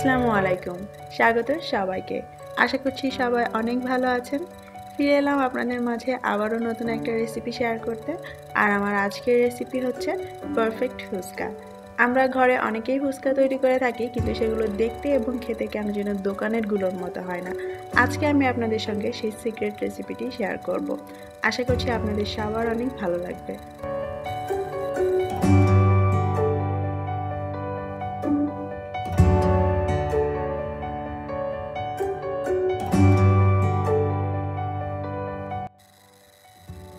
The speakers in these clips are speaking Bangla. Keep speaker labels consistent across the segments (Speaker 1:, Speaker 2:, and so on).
Speaker 1: আসসালামু আলাইকুম। স্বাগত সবাইকে। আশা করছি সবাই অনেক ভালো আছেন। ফিরে এলাম আপনাদের মাঝে আবারও নতুন একটা রেসিপি শেয়ার করতে। আর আমার আজকের রেসিপি হচ্ছে পারফেক্ট ফুচকা। আমরা ঘরে অনেকেই ফুচকা তৈরি করে থাকি, কিন্তু সেগুলো দেখতে এবং খেতে কেন যেন দোকানেরগুলোর মতো হয় না। আজকে আমি আপনাদের সঙ্গে সেই সিক্রেট রেসিপিটি শেয়ার করব। আশা করছি আপনাদের সবার অনেক ভালো লাগবে।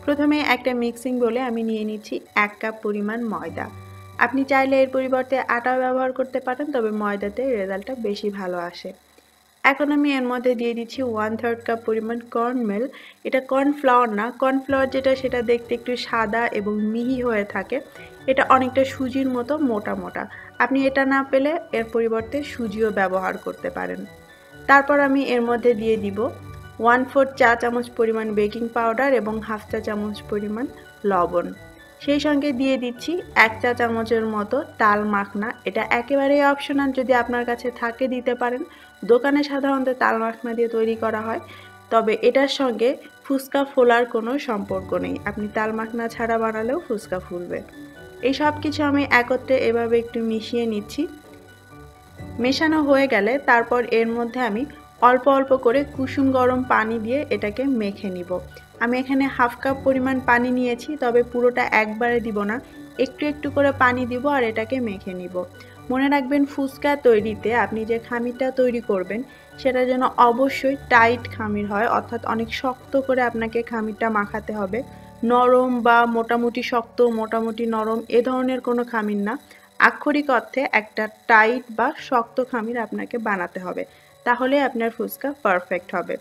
Speaker 1: প্রথমে একটা মিক্সিং বলে আমি নিয়ে নিচ্ছি 1 কাপ পরিমাণ ময়দা। আপনি চাইলে এর পরিবর্তে আটাও ব্যবহার করতে পারেন, তবে ময়দাতে রেজাল্টটা বেশি ভালো আসে। এখন আমি এর মধ্যে দিয়ে দিচ্ছি 1/3 কাপ পরিমাণ কর্নমেল। এটা কর্নফ্লাওয়ার না, কর্নফ্লাওয়ার যেটা সেটা দেখতে একটু সাদা এবং মিহি হয়ে থাকে। এটা অনেকটা সুজির মতো মোটা মোটা। আপনি এটা না পেলে এর পরিবর্তে সুজিও ব্যবহার করতে পারেন। তারপর আমি এর মধ্যে দিয়ে দিব 1/4 চা চামচ পরিমাণ বেকিং পাউডার এবং 1/2 চা চামচ পরিমাণ লবণ। সেই সঙ্গে দিয়ে দিচ্ছি 1 চা চামচের মতো তাল মাখনা। এটা একেবারেই অপশনাল, যদি আপনার কাছে থাকে দিতে পারেন। দোকানে সাধারণত তাল মাখনা দিয়ে তৈরি করা হয়, তবে এটার সঙ্গে ফুচকা ফোলার কোনো সম্পর্ক নেই। আপনি তাল মাখনা ছাড়া বানালেও ফুচকা ফুলবে। এই সব কিছু আমি একত্রে এভাবে একটু মিশিয়ে নিচ্ছি। মেশানো হয়ে গেলে তারপর এর মধ্যে আমি অল্প অল্প করে কুসুম গরম পানি দিয়ে এটাকে মেখে নিব। আমি এখানে 1/2 কাপ পরিমাণ পানি নিয়েছি, তবে পুরোটা একবারে দিব না, একটু একটু করে পানি দিব আর এটাকে মেখে নিব। মনে রাখবেন, ফুচকা তৈরিতে আপনি যে খামিরটা তৈরি করবেন সেটা যেন অবশ্যই টাইট খামির হয়, অর্থাৎ অনেক শক্ত করে আপনাকে খামিরটা মাখাতে হবে। নরম বা মোটামুটি শক্ত মোটামুটি নরম এ ধরনের কোনো খামির না, আক্ষরিক অর্থে একটা টাইট বা শক্ত খামির আপনাকে বানাতে হবে, তাহলে আপনার ফুচকা পারফেক্ট হবে।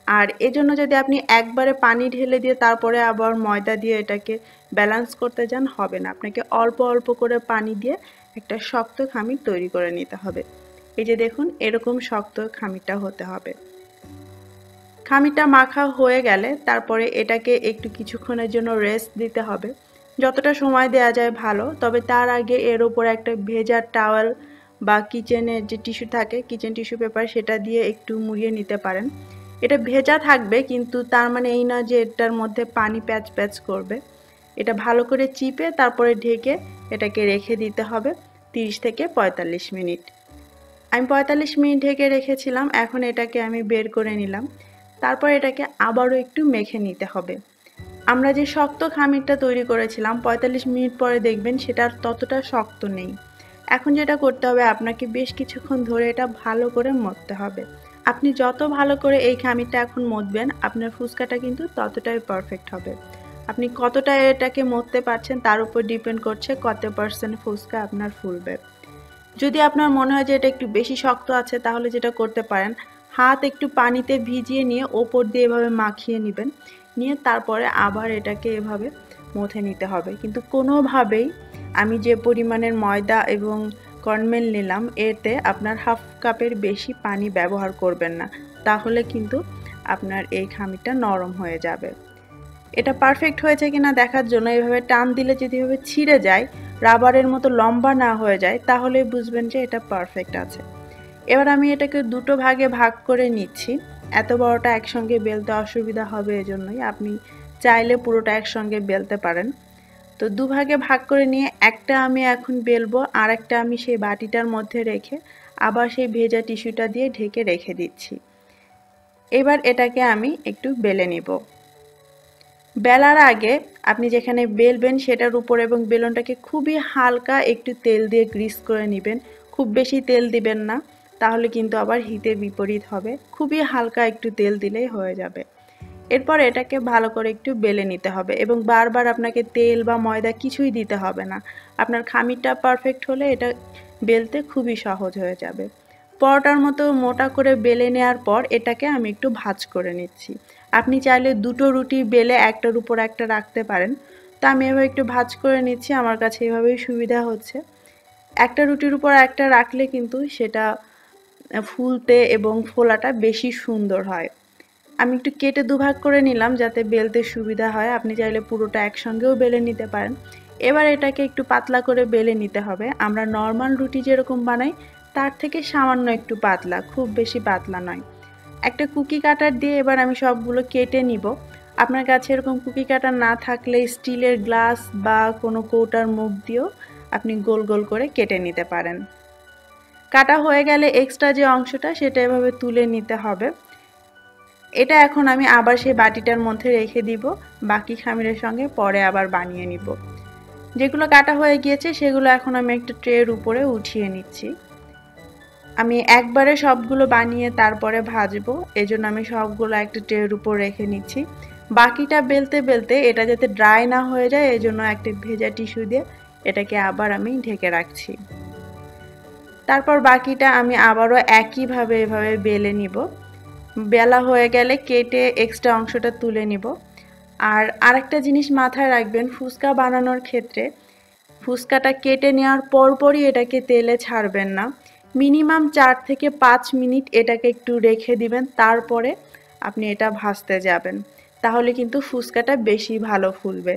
Speaker 1: আর এজন্য যদি আপনি একবারে পানি ঢেলে দিয়ে তারপরে আবার ময়দা দিয়ে এটাকে ব্যালেন্স করতে যান, হবে না। আপনাকে অল্প অল্প করে পানি দিয়ে একটা শক্ত খামির তৈরি করে নিতে হবে। এই যে দেখুন, এরকম শক্ত খামিরটা হতে হবে। খামিরটা মাখা হয়ে গেলে তারপরে এটাকে একটু কিছুক্ষণের জন্য রেস্ট দিতে হবে। যতটা সময় দেওয়া যায় ভালো, তবে তার আগে এর ওপরে একটা ভেজা টাওয়েল বা কিচেনের যে টিস্যু থাকে, কিচেন টিস্যু পেপার, সেটা দিয়ে একটু মুড়িয়ে নিতে পারেন। এটা ভেজা থাকবে, কিন্তু তার মানে এই না যে এটার মধ্যে পানি প্যাচ প্যাচ করবে। এটা ভালো করে চিপে তারপরে ঢেকে এটাকে রেখে দিতে হবে 30 থেকে 45 মিনিট। আমি 45 মিনিট ঢেকে রেখেছিলাম। এখন এটাকে আমি বের করে নিলাম। তারপর এটাকে আবারও একটু মেখে নিতে হবে। আমরা যে শক্ত খামিরটা তৈরি করেছিলাম 45 মিনিট পরে দেখবেন সেটা ততটা শক্ত নেই। এখন যেটা করতে হবে, আপনাকে বেশ কিছুক্ষণ ধরে এটা ভালো করে মথতে হবে। আপনি যত ভালো করে এই খামিরটা এখন মথবেন, আপনার ফুচকাটা কিন্তু ততটাই পারফেক্ট হবে। আপনি কতটা এটাকে মথতে পারছেন তার উপর ডিপেন্ড করছে কত পার্সেন্ট ফুচকা আপনার ফুলবে। যদি আপনার মনে হয় যে এটা একটু বেশি শক্ত আছে, তাহলে যেটা করতে পারেন, হাত একটু পানিতে ভিজিয়ে নিয়ে ওপর দিয়ে এভাবে মাখিয়ে নেবেন, নিয়ে তারপরে আবার এটাকে এভাবে মথে নিতে হবে। কিন্তু কোনোভাবেই আমি যে পরিমাণের ময়দা এবং কর্নমেল নিলাম এতে আপনার 1/2 কাপের বেশি পানি ব্যবহার করবেন না, তাহলে কিন্তু আপনার এই খামিরটা নরম হয়ে যাবে। এটা পারফেক্ট হয়েছে কিনা দেখার জন্য এভাবে টান দিলে যদি এভাবে ছিঁড়ে যায়, রাবারের মতো লম্বা না হয়ে যায়, তাহলে বুঝবেন যে এটা পারফেক্ট আছে। এবার আমি এটাকে দুটো ভাগে ভাগ করে নিচ্ছি। এত বড়টা একসঙ্গে বেলতে অসুবিধা হবে, এজন্যই আপনি চাইলে পুরোটা একসঙ্গে বেলতে পারেন। তো দুভাগে ভাগ করে নিয়ে একটা আমি এখন বেলবো, আর একটা আমি সেই বাটিটার মধ্যে রেখে আবার সেই ভেজা টিস্যুটা দিয়ে ঢেকে রেখে দিচ্ছি। এবার এটাকে আমি একটু বেলে নিব। বেলার আগে আপনি যেখানে বেলবেন সেটার উপর এবং বেলনটাকে খুবই হালকা একটু তেল দিয়ে গ্রিস করে নেবেন। খুব বেশি তেল দিবেন না, তাহলে কিন্তু আবার হিতে বিপরীত হবে। খুবই হালকা একটু তেল দিলেই হয়ে যাবে। এরপর এটাকে ভালো করে একটু বেলে নিতে হবে এবং বারবার আপনাকে তেল বা ময়দা কিছুই দিতে হবে না। আপনার খামিরটা পারফেক্ট হলে এটা বেলতে খুবই সহজ হয়ে যাবে। পরোটার মতো মোটা করে বেলে নেওয়ার পর এটাকে আমি একটু ভাঁজ করে নিচ্ছি। আপনি চাইলে দুটো রুটি বেলে একটার উপর একটা রাখতে পারেন। তো আমি এভাবে একটু ভাঁজ করে নিচ্ছি, আমার কাছে এভাবেই সুবিধা হচ্ছে। একটা রুটির উপর একটা রাখলে কিন্তু সেটা ফুলতে এবং ফোলাটা বেশি সুন্দর হয়। আমি একটু কেটে দুভাগ করে নিলাম যাতে বেলতে সুবিধা হয়। আপনি চাইলে পুরোটা একসঙ্গেও বেলে নিতে পারেন। এবার এটাকে একটু পাতলা করে বেলে নিতে হবে। আমরা নর্মাল রুটি যেরকম বানাই তার থেকে সামান্য একটু পাতলা, খুব বেশি পাতলা নয়। একটা কুকি কাটার দিয়ে এবার আমি সবগুলো কেটে নিব। আপনার কাছে এরকম কুকি কাটার না থাকলে স্টিলের গ্লাস বা কোনো কৌটার মুখ দিয়েও আপনি গোল গোল করে কেটে নিতে পারেন। কাটা হয়ে গেলে এক্সট্রা যে অংশটা সেটা এভাবে তুলে নিতে হবে। এটা এখন আমি আবার সেই বাটিটার মধ্যে রেখে দিব, বাকি খামিরের সঙ্গে পরে আবার বানিয়ে নিব। যেগুলো কাটা হয়ে গিয়েছে সেগুলো এখন আমি একটা ট্রের উপরে উঠিয়ে নিচ্ছি। আমি একবারে সবগুলো বানিয়ে তারপরে ভাজবো, এজন্য আমি সবগুলো একটা ট্রের উপর রেখে নিচ্ছি। বাকিটা বেলতে বেলতে এটা যাতে ড্রাই না হয়ে যায় এজন্য একটা ভেজা টিস্যু দিয়ে এটাকে আবার আমি ঢেকে রাখছি। তারপর বাকিটা আমি আবারও একইভাবে এভাবে বেলে নিব। বেলা হয়ে গেলে কেটে এক্সট্রা অংশটা তুলে নিব। আর আরেকটা জিনিস মাথায় রাখবেন, ফুচকা বানানোর ক্ষেত্রে ফুচকাটা কেটে নেওয়ার পরপরই এটাকে তেলে ছাড়বেন না। মিনিমাম 4 থেকে 5 মিনিট এটাকে একটু রেখে দিবেন, তারপরে আপনি এটা ভাজতে যাবেন। তাহলে কিন্তু ফুচকাটা বেশি ভালো ফুলবে।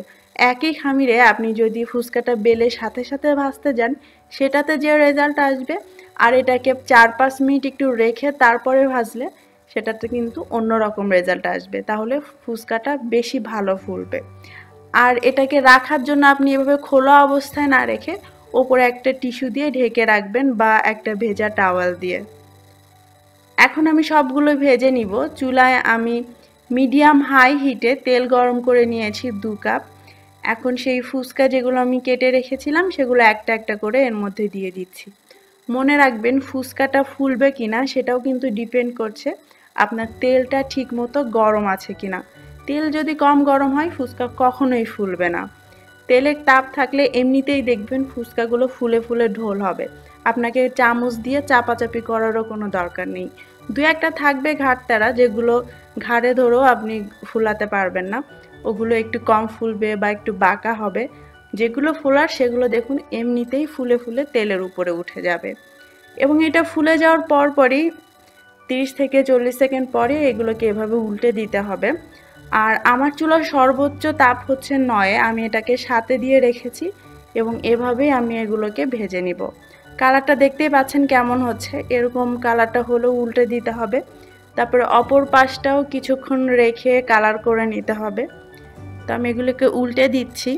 Speaker 1: একই খামিরে আপনি যদি ফুচকাটা বেলে সাথে সাথে ভাজতে যান, সেটাতে যে রেজাল্ট আসবে, আর এটাকে 4-5 মিনিট একটু রেখে তারপরে ভাজলে সেটাতে কিন্তু অন্যরকম রেজাল্ট আসবে। তাহলে ফুচকাটা বেশি ভালো ফুলবে। আর এটাকে রাখার জন্য আপনি এভাবে খোলা অবস্থায় না রেখে ওপরে একটা টিস্যু দিয়ে ঢেকে রাখবেন বা একটা ভেজা টাওয়াল দিয়ে। এখন আমি সবগুলো ভেজে নিব। চুলায় আমি মিডিয়াম হাই হিটে তেল গরম করে নিয়েছি 2 কাপ। এখন সেই ফুচকা যেগুলো আমি কেটে রেখেছিলাম সেগুলো একটা একটা করে এর মধ্যে দিয়ে দিচ্ছি। মনে রাখবেন ফুচকাটা ফুলবে কিনা সেটাও কিন্তু ডিপেন্ড করছে আপনার তেলটা ঠিকমতো গরম আছে কিনা। তেল যদি কম গরম হয় ফুচকা কখনোই ফুলবে না। তেলের তাপ থাকলে এমনিতেই দেখবেন ফুচকাগুলো ফুলে ফুলে ঢোল হবে। আপনাকে চামচ দিয়ে চাপাচাপি করারও কোনো দরকার নেই। 2-একটা থাকবে ঘাড়তারা, যেগুলো ঘাড়ে ধরেও আপনি ফুলাতে পারবেন না। ওগুলো একটু কম ফুলবে বা একটু বাঁকা হবে। যেগুলো ফোলার সেগুলো দেখুন এমনিতেই ফুলে ফুলে তেলের উপরে উঠে যাবে। এবং এটা ফুলে যাওয়ার পরপরই 30 থেকে 40 সেকেন্ড পরে এগুলোকে এভাবে উল্টে দিতে হবে। আর আমার চুলার সর্বোচ্চ তাপ হচ্ছে 9, আমি এটাকে 7-এ দিয়ে রেখেছি এবং এভাবেই আমি এগুলোকে ভেজে নিব। কালারটা দেখতেই পাচ্ছেন কেমন হচ্ছে, এরকম কালারটা হলেও উল্টে দিতে হবে। তারপরে অপর পাশটাও কিছুক্ষণ রেখে কালার করে নিতে হবে। তো আমি এগুলোকে উল্টে দিচ্ছি।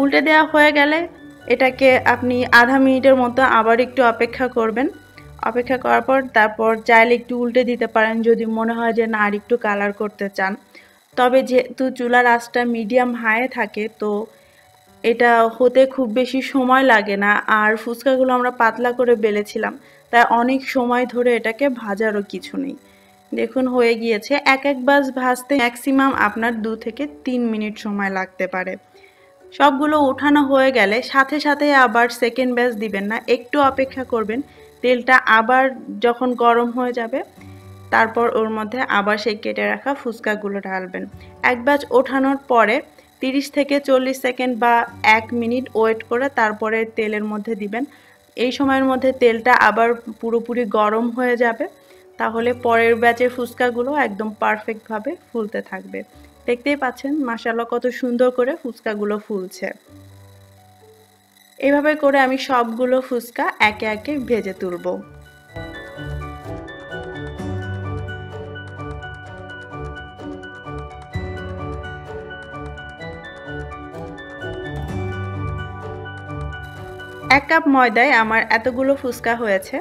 Speaker 1: উল্টে দেওয়া হয়ে গেলে এটাকে আপনি আধা মিনিটের মতো আবার একটু অপেক্ষা করবেন। অপেক্ষা করার পর তারপর চাইলে একটু উল্টে দিতে পারেন যদি মনে হয় যে না আর একটু কালার করতে চান। তবে যেহেতু চুলার আঁচটা মিডিয়াম হাইয়ে থাকে তো এটা হতে খুব বেশি সময় লাগে না। আর ফুচকাগুলো আমরা পাতলা করে বেলেছিলাম, তাই অনেক সময় ধরে এটাকে ভাজারও কিছু নেই। দেখুন হয়ে গিয়েছে। এক এক ব্যাচ ভাজতে ম্যাক্সিমাম আপনার 2 থেকে 3 মিনিট সময় লাগতে পারে। সবগুলো উঠানো হয়ে গেলে সাথে সাথে আবার সেকেন্ড ব্যাচ দিবেন না, একটু অপেক্ষা করবেন। তেলটা আবার যখন গরম হয়ে যাবে তারপর ওর মধ্যে আবার সেই কেটে রাখা ফুচকাগুলো ঢালবেন। এক ব্যাচ ওঠানোর পরে 30 থেকে 40 সেকেন্ড বা 1 মিনিট ওয়েট করে তারপরে তেলের মধ্যে দিবেন। এই সময়ের মধ্যে তেলটা আবার পুরোপুরি গরম হয়ে যাবে, তাহলে পরের ব্যাচের ফুচকাগুলো একদম পারফেক্টভাবে ফুলতে থাকবে। দেখতেই পাচ্ছেন মাশাআল্লাহ কত সুন্দর করে ফুচকাগুলো ফুলছে। এভাবে করে আমি সবগুলো ফুচকা একে একে ভেজে তুলব। এক কাপ ময়দায় আমার এতগুলো ফুচকা হয়েছে।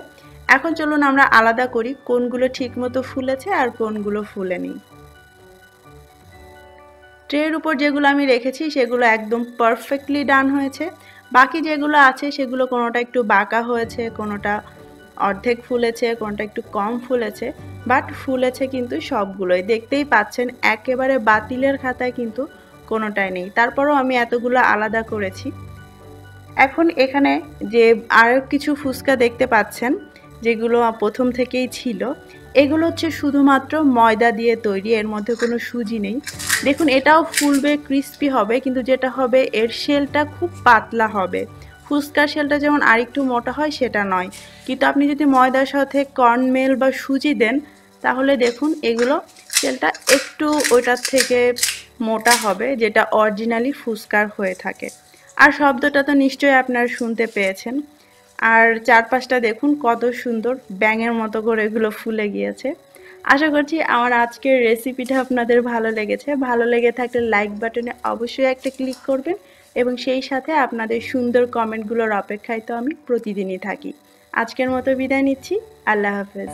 Speaker 1: এখন চলুন আমরা আলাদা করি কোনগুলো ঠিকমতো ফুলেছে আর কোনগুলো ফুলেনি। ট্রের উপর যেগুলো আমি রেখেছি সেগুলো একদম পারফেক্টলি ডান হয়েছে। বাকি যেগুলো আছে সেগুলো কোনোটা একটু বাঁকা হয়েছে, কোনোটা অর্ধেক ফুলেছে, কোনোটা একটু কম ফুলেছে, বাট ফুলেছে কিন্তু সবগুলোই। দেখতেই পাচ্ছেন একেবারে বাতিলের খাতায় কিন্তু কোনোটাই নেই। তারপরেও আমি এতগুলো আলাদা করেছি। এখন এখানে যে আরও কিছু ফুচকা দেখতে পাচ্ছেন যেগুলো প্রথম থেকেই ছিল, এগুলো হচ্ছে শুধুমাত্র ময়দা দিয়ে তৈরি, এর মধ্যে কোনো সুজি নেই। দেখুন এটাও ফুলবে, ক্রিস্পি হবে, কিন্তু যেটা হবে এর শেলটা খুব পাতলা হবে। ফুচকার শেলটা যেমন আরেকটু মোটা হয় সেটা নয়, কিন্তু আপনি যদি ময়দার সাথে কর্নমেল বা সুজি দেন তাহলে দেখুন এগুলো শেলটা একটু ওইটার থেকে মোটা হবে, যেটা অরিজিনালি ফুচকার হয়ে থাকে। আর শব্দটা তো নিশ্চয়ই আপনারা শুনতে পেয়েছেন। আর চারপাশটা দেখুন কত সুন্দর ব্যাঙের মতো করে এগুলো ফুলে গিয়েছে। আশা করছি আমার আজকের রেসিপিটা আপনাদের ভালো লেগেছে। ভালো লেগে থাকলে লাইক বাটনে অবশ্যই একটা ক্লিক করবেন এবং সেই সাথে আপনাদের সুন্দর কমেন্টগুলোর অপেক্ষায় তো আমি প্রতিদিনই থাকি। আজকের মতো বিদায় নিচ্ছি। আল্লাহ হাফেজ।